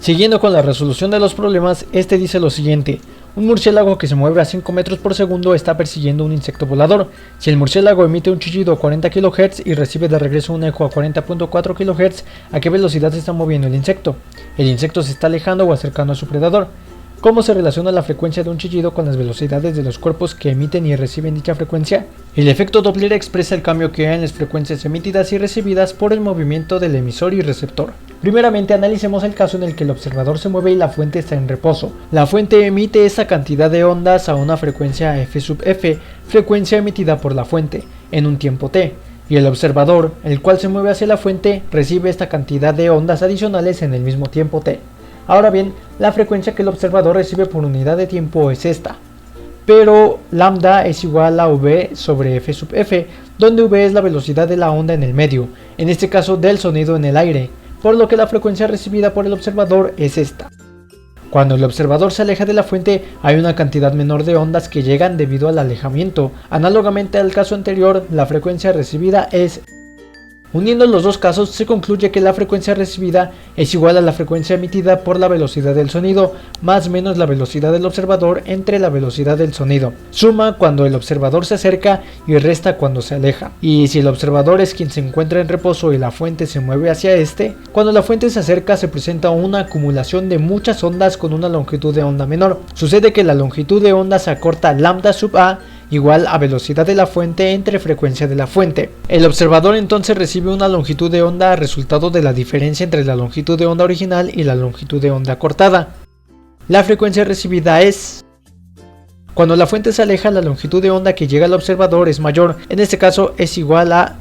Siguiendo con la resolución de los problemas, este dice lo siguiente: un murciélago que se mueve a 5 metros por segundo está persiguiendo un insecto volador. Si el murciélago emite un chillido a 40 kHz y recibe de regreso un eco a 40.4 kHz, ¿a qué velocidad se está moviendo el insecto? El insecto se está alejando o acercando a su predador. ¿Cómo se relaciona la frecuencia de un chillido con las velocidades de los cuerpos que emiten y reciben dicha frecuencia? El efecto Doppler expresa el cambio que hay en las frecuencias emitidas y recibidas por el movimiento del emisor y receptor. Primeramente analicemos el caso en el que el observador se mueve y la fuente está en reposo. La fuente emite esa cantidad de ondas a una frecuencia f sub f, frecuencia emitida por la fuente, en un tiempo t, y el observador, el cual se mueve hacia la fuente, recibe esta cantidad de ondas adicionales en el mismo tiempo t. Ahora bien, la frecuencia que el observador recibe por unidad de tiempo es esta, pero lambda es igual a v sobre f sub f, donde v es la velocidad de la onda en el medio, en este caso del sonido en el aire, por lo que la frecuencia recibida por el observador es esta. Cuando el observador se aleja de la fuente, hay una cantidad menor de ondas que llegan debido al alejamiento. Análogamente al caso anterior, la frecuencia recibida es. Uniendo los dos casos, se concluye que la frecuencia recibida es igual a la frecuencia emitida por la velocidad del sonido, más menos la velocidad del observador entre la velocidad del sonido. Suma cuando el observador se acerca y resta cuando se aleja. Y si el observador es quien se encuentra en reposo y la fuente se mueve hacia este, cuando la fuente se acerca se presenta una acumulación de muchas ondas con una longitud de onda menor. Sucede que la longitud de onda se acorta lambda sub a igual a velocidad de la fuente entre frecuencia de la fuente. El observador entonces recibe una longitud de onda resultado de la diferencia entre la longitud de onda original y la longitud de onda cortada. La frecuencia recibida es. Cuando la fuente se aleja, la longitud de onda que llega al observador es mayor, en este caso es igual a.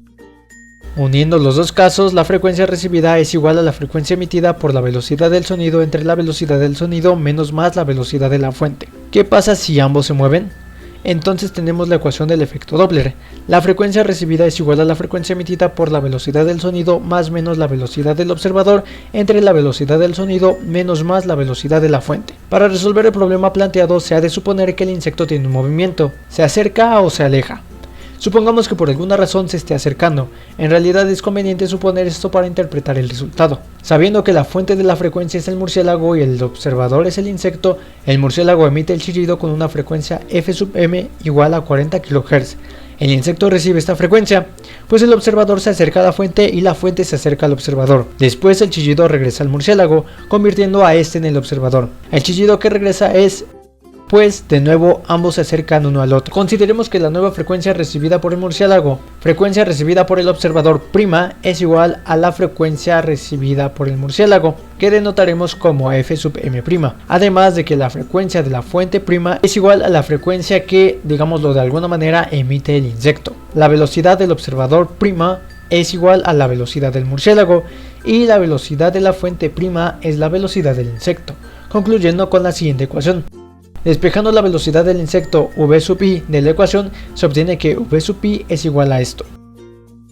Uniendo los dos casos, la frecuencia recibida es igual a la frecuencia emitida por la velocidad del sonido entre la velocidad del sonido menos más la velocidad de la fuente. ¿Qué pasa si ambos se mueven? Entonces tenemos la ecuación del efecto Doppler. La frecuencia recibida es igual a la frecuencia emitida por la velocidad del sonido más menos la velocidad del observador entre la velocidad del sonido menos más la velocidad de la fuente. Para resolver el problema planteado se ha de suponer que el insecto tiene un movimiento, se acerca o se aleja. Supongamos que por alguna razón se esté acercando. En realidad es conveniente suponer esto para interpretar el resultado. Sabiendo que la fuente de la frecuencia es el murciélago y el observador es el insecto, el murciélago emite el chillido con una frecuencia f sub m igual a 40 kHz. El insecto recibe esta frecuencia, pues el observador se acerca a la fuente y la fuente se acerca al observador. Después el chillido regresa al murciélago, convirtiendo a este en el observador. El chillido que regresa es. Pues de nuevo ambos se acercan uno al otro. Consideremos que la nueva frecuencia recibida por el murciélago, frecuencia recibida por el observador prima, es igual a la frecuencia recibida por el murciélago, que denotaremos como f sub m prima. Además de que la frecuencia de la fuente prima es igual a la frecuencia que, digámoslo de alguna manera, emite el insecto. La velocidad del observador prima es igual a la velocidad del murciélago y la velocidad de la fuente prima es la velocidad del insecto, concluyendo con la siguiente ecuación. Despejando la velocidad del insecto v sub i de la ecuación, se obtiene que v sub i es igual a esto.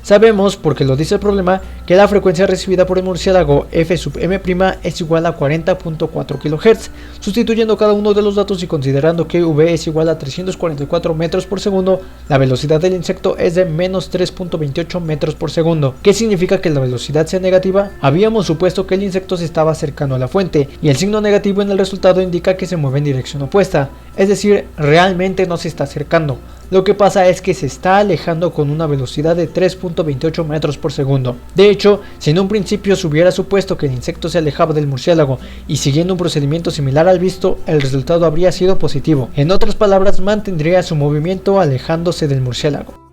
Sabemos, porque lo dice el problema, que la frecuencia recibida por el murciélago f sub m' es igual a 40.4 kHz. Sustituyendo cada uno de los datos y considerando que v es igual a 344 metros por segundo, la velocidad del insecto es de menos 3.28 metros por segundo. ¿Qué significa que la velocidad sea negativa? Habíamos supuesto que el insecto se estaba acercando a la fuente, y el signo negativo en el resultado indica que se mueve en dirección opuesta, es decir, realmente no se está acercando. Lo que pasa es que se está alejando con una velocidad de 3.28 metros por segundo. De hecho, si en un principio se hubiera supuesto que el insecto se alejaba del murciélago y siguiendo un procedimiento similar al visto, el resultado habría sido positivo. En otras palabras, mantendría su movimiento alejándose del murciélago.